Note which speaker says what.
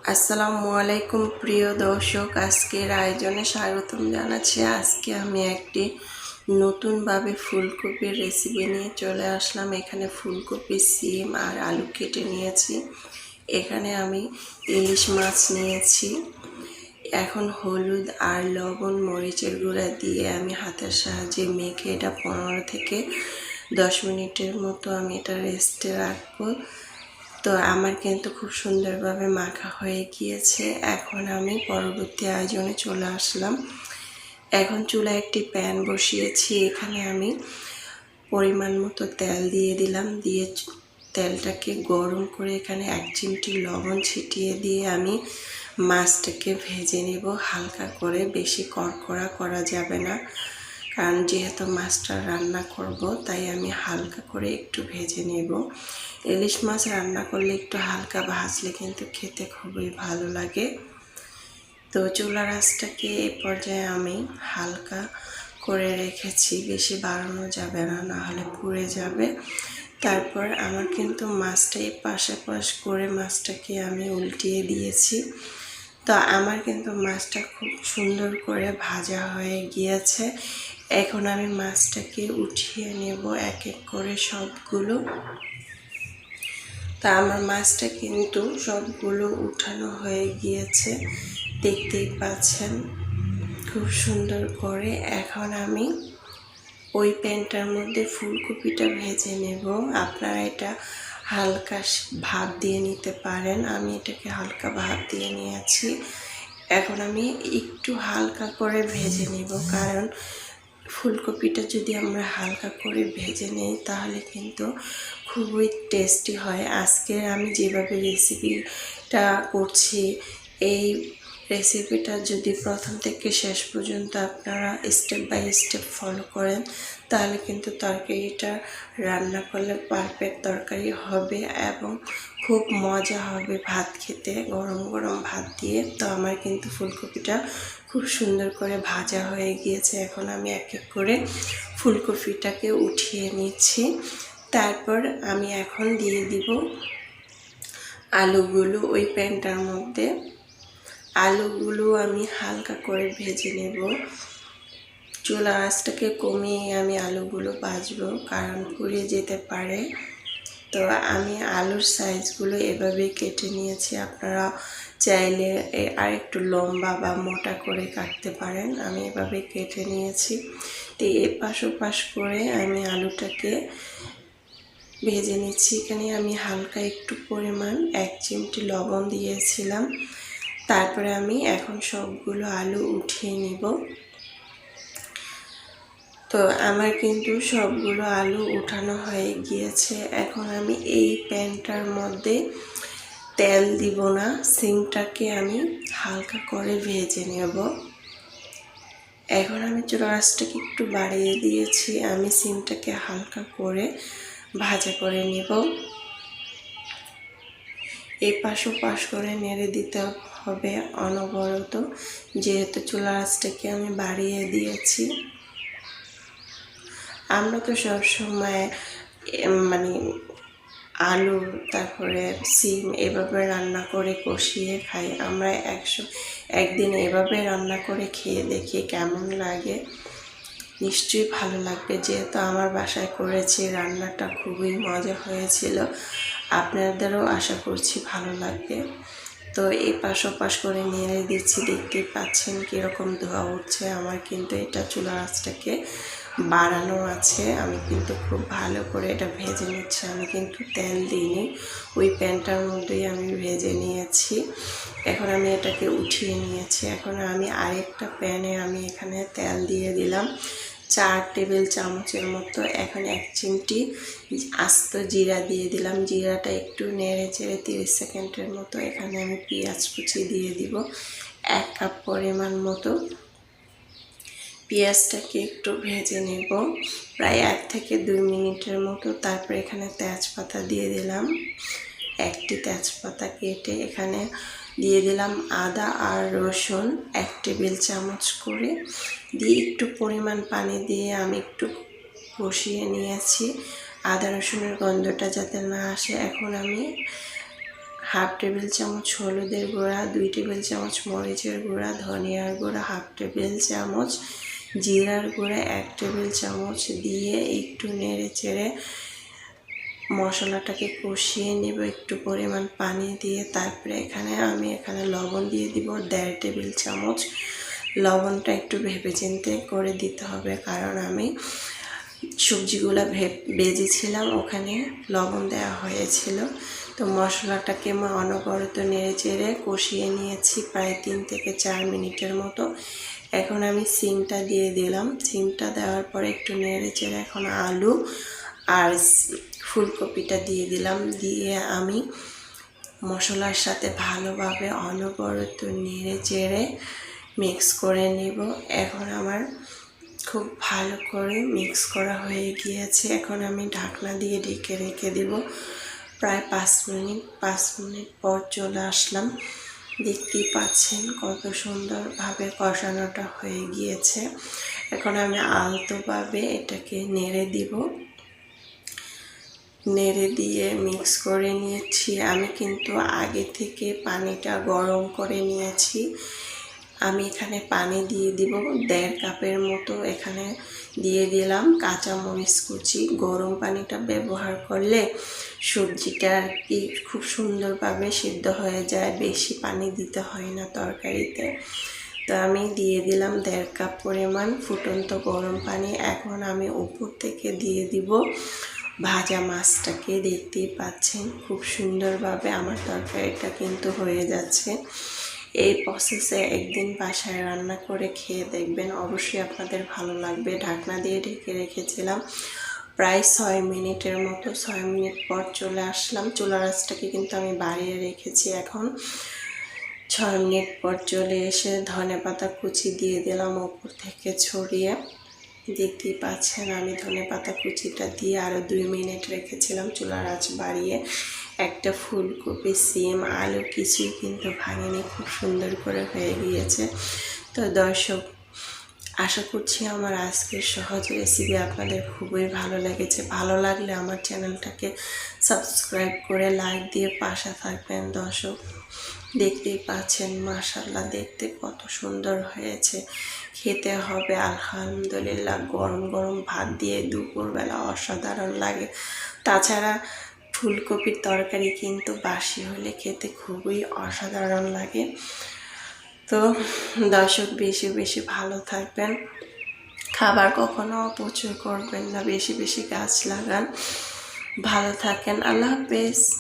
Speaker 1: আসসালামু আলাইকুম প্রিয় দর্শক, আজকের আয়োজনে স্বাগতম জানাচ্ছি। আজকে আমি একটি নতুনভাবে ফুলকপির রেসিপি নিয়ে চলে আসলাম। এখানে ফুলকপি, সিম আর আলু কেটে নিয়েছি। এখানে আমি ইলিশ মাছ নিয়েছি। এখন হলুদ আর লবণ, মরিচের গুঁড়া দিয়ে আমি হাতের সাহায্যে মেখে এটা 15 থেকে 10 মিনিটের মতো আমি এটা রেস্টে রাখবো। তো আমার কিন্তু খুব সুন্দরভাবে মাখা হয়ে গিয়েছে। এখন আমি পরবর্তী আয়োজনে চলে আসলাম। এখন চুলায় একটি প্যান বসিয়েছি। এখানে আমি পরিমাণ মতো তেল দিয়ে দিলাম। দিয়ে তেলটাকে গরম করে এখানে 1 চিমটি লবণ ছিটিয়ে দিয়ে আমি মাছটাকে ভেজে নেব হালকা করে। বেশি কড়কড়া করা যাবে না, কারণ যেহেতু মাছটা রান্না করব তাই আমি হালকা করে একটু ভেজে নেব। ইলিশ মাছ রান্না করলে একটু হালকা ভাজলে কিন্তু খেতে খুবই ভালো লাগে। তো চুলার আঁচটাকে এ পর্যায়ে আমি হালকা করে রেখেছি, বেশি বাড়ানো যাবে না, নাহলে পুড়ে যাবে। তারপর আমার কিন্তু মাছটা পাশ করে মাছটাকে আমি উল্টিয়ে দিয়েছি। তো আমার কিন্তু মাছটা খুব সুন্দর করে ভাজা হয়ে গিয়েছে। এখন আমি মাছটাকে উঠিয়ে নেব এক এক করে সবগুলো। তা আমার মাছটা কিন্তু সবগুলো উঠানো হয়ে গিয়েছে, দেখতেই পাচ্ছেন খুব সুন্দর করে। এখন আমি ওই প্যানটার মধ্যে ফুলকপিটা ভেজে নেব। আপনারা এটা হালকা ভাপ দিয়ে নিতে পারেন। আমি এটাকে হালকা ভাপ দিয়ে নিয়েছি। এখন আমি একটু হালকা করে ভেজে নেব, কারণ ফুলকপিটা যদি আমরা হালকা করে ভেজে নেই তাহলে কিন্তু খুবই টেস্টি হয়। আজকে আমি যেভাবে রেসিপিটা করছি, এই রেসিপিটা যদি প্রথম থেকে শেষ পর্যন্ত আপনারা স্টেপ বাই স্টেপ ফলো করেন তাহলে কিন্তু তরকারিটা রান্না করলে পারফেক্ট তরকারি হবে এবং খুব মজা হবে ভাত খেতে, গরম গরম ভাত দিয়ে। তো আমার কিন্তু ফুলকপিটা খুব সুন্দর করে ভাজা হয়ে গিয়েছে। এখন আমি এক এক করে ফুলকপিটাকে উঠিয়ে নিচ্ছি। তারপর আমি এখন দিয়ে দিব আলুগুলো ওই প্যানটার মধ্যে। আলুগুলো আমি হালকা করে ভেজে নেব। চুলার আঁচটাকে কমিয়ে আমি আলুগুলো ভাজবো, কারণ পুড়ে যেতে পারে। তো আমি আলুর সাইজগুলো এভাবে কেটে নিয়েছি। আপনারা চাইলে আর একটু লম্বা বা মোটা করে কাটতে পারেন। আমি এভাবে কেটে নিয়েছি। তো এপাশ ওপাশ করে আমি আলুটাকে ভেজে নিচ্ছি। এখানে আমি হালকা একটু পরিমাণ 1 চিমটি লবণ দিয়েছিলাম। তারপরে আমি এখন সবগুলো আলু উঠিয়ে নিব। তো আমার কিন্তু সবগুলো আলু উঠানো হয়ে গিয়েছে। এখন আমি এই প্যানটার মধ্যে তেল দিব না, সিমটাকে আমি হালকা করে ভেজে নেব। এখন আমি চুলার আঁচটাকে একটু বাড়িয়ে দিয়েছি। আমি সিমটাকে হালকা করে ভাজা করে নেব। এপাশ ওপাশ করে নেড়ে দিতে হবে অনবরত, যেহেতু চুলার আঁচটাকে আমি বাড়িয়ে দিয়েছি। আমরা তো সবসময় মানে আলু তারপরে সিম এভাবে রান্না করে কষিয়ে খাই। আমরা একদিন এভাবে রান্না করে খেয়ে দেখি কেমন লাগে। নিশ্চয়ই ভালো লাগবে, যেহেতু আমার বাসায় করেছি, রান্নাটা খুবই মজা হয়েছিল। আপনাদেরও আশা করছি ভালো লাগবে। তো এই পাশ ওপাশ করে নেড়ে দিচ্ছি, দেখতেই পাচ্ছেন কীরকম ধোঁয়া উঠছে। আমার কিন্তু এটা চুলার আঁচটাকে বাড়ানো আছে। আমি কিন্তু খুব ভালো করে এটা ভেজে নিচ্ছি। আমি কিন্তু তেল দিইনি, ওই প্যানটার মধ্যেই আমি ভেজে নিয়েছি। এখন আমি এটাকে উঠিয়ে নিয়েছি। এখন আমি আরেকটা প্যানে আমি এখানে তেল দিয়ে দিলাম 4 টেবিল চামচের মতো। এখন 1 চিমটি আস্ত জিরা দিয়ে দিলাম। জিরাটা একটু নেড়ে চেড়ে 30 সেকেন্ডের মতো এখানে আমি পেঁয়াজ কুচি দিয়ে দিব 1 কাপ পরিমাণ মতো। পেঁয়াজটাকে একটু ভেজে নেব প্রায় 1 থেকে 2 মিনিটের মতো। তারপর এখানে তেজপাতা দিয়ে দিলাম, 1টি তেজপাতা কেটে এখানে দিয়ে দিলাম। আদা আর রসুন 1 টেবিল চামচ করে দিয়ে একটু পরিমাণ পানি দিয়ে আমি একটু কষিয়ে নিয়েছি। আদা রসুনের গন্ধটা যাতে না আসে, এখন আমি হাফ টেবিল চামচ হলুদের গুঁড়া, 2 টেবিল চামচ মরিচের গুঁড়া, ধনিয়ার গুঁড়া হাফ টেবিল চামচ, জিরার গুঁড়া 1 টেবিল চামচ দিয়ে একটু নেড়ে চেড়ে মশলাটাকে কষিয়ে নেব একটু পরিমাণ পানি দিয়ে। তারপরে আমি এখানে লবণ দিয়ে দিব 1.5 টেবিল চামচ। লবণটা একটু ভেবে চিন্তে করে দিতে হবে, কারণ আমি সবজিগুলো ভেজেছিলাম, ওখানে লবণ দেওয়া হয়েছিল। তো মশলাটাকে আমি অনবরত নেড়ে চেড়ে কষিয়ে নিয়েছি প্রায় 3 থেকে 4 মিনিটের মতো। এখন আমি সিমটা দিয়ে দিলাম। সিমটা দেওয়ার পরে একটু নেড়ে চেড়ে এখন আলু আর ফুলকপিটা দিয়ে দিলাম। দিয়ে আমি মশলার সাথে ভালোভাবে অনবরত নেড়ে চেড়ে মিক্স করে নেব। এখন আমার খুব ভালো করে মিক্স করা হয়ে গিয়েছে। এখন আমি ঢাকনা দিয়ে ঢেকে রেখে দেব প্রায় 5 মিনিট। 5 মিনিট পর চলে আসলাম। দেখতেই পাচ্ছেন কত সুন্দরভাবে কষানোটা হয়ে গিয়েছে। এখন আমি আলতোভাবে এটাকে নেড়ে দিব। নেড়ে দিয়ে মিক্স করে নিয়েছি। আমি কিন্তু আগে থেকে পানিটা গরম করে নিয়েছি। আমি এখানে পানি দিয়ে দিব 1.5 কাপের মতো। এখানে দিয়ে দিলাম কাঁচা মরিচ কুচি। গরম পানিটা ব্যবহার করলে সবজিটা কি খুব সুন্দরভাবে সিদ্ধ হয়ে যায়, বেশি পানি দিতে হয় না তরকারিতে। তো আমি দিয়ে দিলাম 1.5 কাপ পরিমাণ ফুটন্ত গরম পানি। এখন আমি উপর থেকে দিয়ে দিব ভাজা মাছটাকে। দেখতেই পাচ্ছেন খুব সুন্দরভাবে আমার তরকারিটা কিন্তু হয়ে যাচ্ছে। এই প্রসেসে একদিন বাসায় রান্না করে খেয়ে দেখবেন, অবশ্যই আপনাদের ভালো লাগবে। ঢাকনা দিয়ে ঢেকে রেখেছিলাম প্রায় 6 মিনিটের মতো। 6 মিনিট পর চলে আসলাম। চুলার আঁচটাকে কিন্তু আমি বাড়িয়ে রেখেছি। এখন 6 মিনিট পর চলে এসে ধনেপাতা কুচি দিয়ে দিলাম উপর থেকে ছড়িয়ে। দেখতেই পাচ্ছেন আমি ধনেপাতা কুচিটা দিয়ে আরও 2 মিনিট রেখেছিলাম চুলার আঁচ বাড়িয়ে। একটা ফুলকপি, সিম, আলু কিছুই কিন্তু ভাঙেনি, খুব সুন্দর করে হয়ে গিয়েছে। তো দর্শক, আশা করছি আমার আজকের সহজ রেসিপি আপনাদের খুবই ভালো লেগেছে। ভালো লাগলে আমার চ্যানেলটাকে সাবস্ক্রাইব করে লাইক দিয়ে পাশে থাকবেন। দর্শক, দেখতেই পাচ্ছেন মাশাআল্লাহ দেখতে কত সুন্দর হয়েছে। খেতে হবে আলহামদুলিল্লাহ। গরম গরম ভাত দিয়ে দুপুরবেলা অসাধারণ লাগে। তাছাড়া ফুলকপির তরকারি কিন্তু বাসি হলে খেতে খুবই অসাধারণ লাগে। তো দর্শক, বেশি বেশি ভালো থাকবেন, খাবার কখনো অপচয় করবেন না, বেশি বেশি গাছ লাগান। ভালো থাকেন, আল্লাহ হাফেজ।